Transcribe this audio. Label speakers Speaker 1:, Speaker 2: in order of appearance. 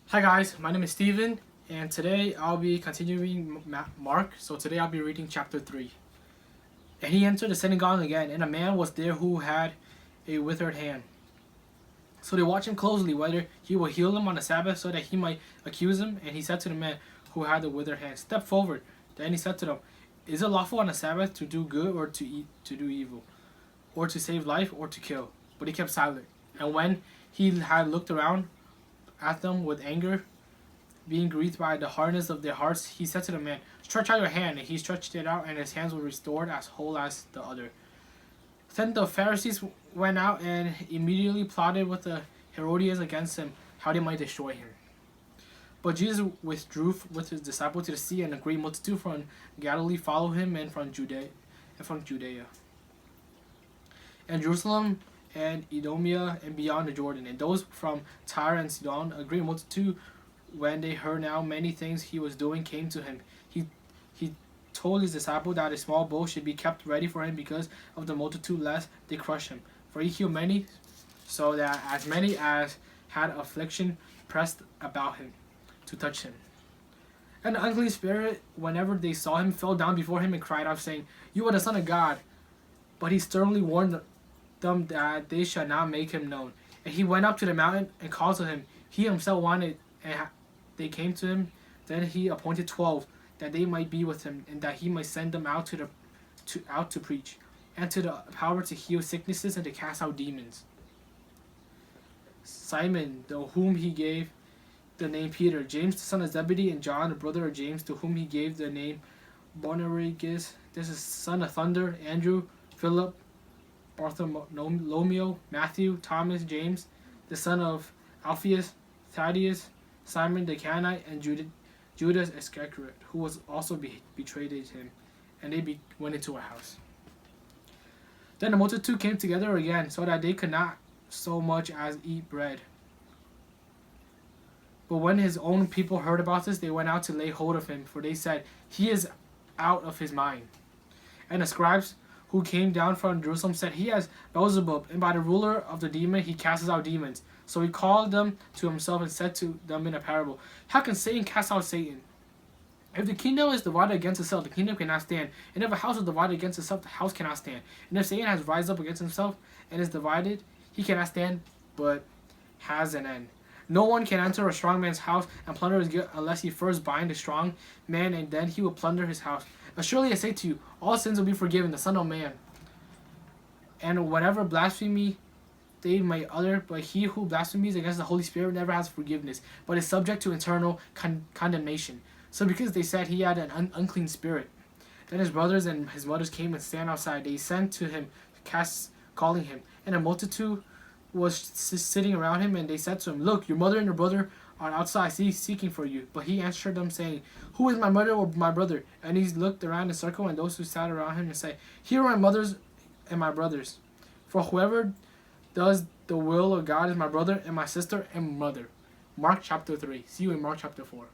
Speaker 1: Hi guys, my name is Steven, and today I'll be continuing Mark. So today I'll be reading chapter 3. And he entered the synagogue again, and a man was there who had a withered hand. So they watched him closely whether he will heal him on the Sabbath so that he might accuse him. And he said to the man who had the withered hand, "Step forward." Then he said to them, "Is it lawful on the Sabbath to do good or to do evil, or to save life or to kill?" But he kept silent. And when he had looked around at them with anger, being grieved by the hardness of their hearts, he said to the man, "Stretch out your hand." And he stretched it out, and his hands were restored as whole as the other. Then the Pharisees went out and immediately plotted with the Herodians against him, how they might destroy him. But Jesus withdrew with his disciples to the sea, and a great multitude from Galilee followed him, and from Judea, and Jerusalem, and Idumea, and beyond the Jordan, and those from Tyre and Sidon. A great multitude, when they heard now many things he was doing, came to him. He told his disciples that a small boat should be kept ready for him because of the multitude, lest they crush him. For he healed many, so that as many as had affliction pressed about him to touch him. And the unclean spirit, whenever they saw him, fell down before him and cried out, saying, "You are the Son of God." But he sternly warned them that they should not make him known. And he went up to the mountain and called to him. He himself wanted, and they came to him. Then he appointed 12, that they might be with him, and that he might send them out to preach, and to the power to heal sicknesses and to cast out demons. Simon, to whom he gave the name Peter, James the son of Zebedee, and John the brother of James, to whom he gave the name Boanerges, this is son of thunder, Andrew, Philip, Bartholomew, Matthew, Thomas, James, the son of Alphaeus, Thaddeus, Simon the Canaanite, and Judas Iscariot, who was also betrayed him. And they went into a house. Then the multitude came together again, so that they could not so much as eat bread. But when his own people heard about this, they went out to lay hold of him, for they said, "He is out of his mind." And the scribes who came down from Jerusalem said, "He has Beelzebub, and by the ruler of the demon he casts out demons." So he called them to himself and said to them in a parable, "How can Satan cast out Satan? If the kingdom is divided against itself, the kingdom cannot stand. And if a house is divided against itself, the house cannot stand. And if Satan has risen up against himself and is divided, he cannot stand, but has an end. No one can enter a strong man's house and plunder his goods unless he first bind the strong man, and then he will plunder his house. Surely I say to you, all sins will be forgiven the Son of Man, and whatever blasphemy they may utter, but he who blasphemies against the Holy Spirit never has forgiveness, but is subject to eternal condemnation." So because they said he had an unclean spirit, then his brothers and his mothers came and stand outside. They sent to him, calling him, and a multitude was sitting around him, and they said to him, "Look, your mother and your brother are outside seeking for you." But he answered them, saying, "Who is my mother or my brother?" And he looked around the circle, and those who sat around him, and said, "Here are my mothers and my brothers. For whoever does the will of God is my brother and my sister and mother." Mark chapter 3. See you in Mark chapter 4.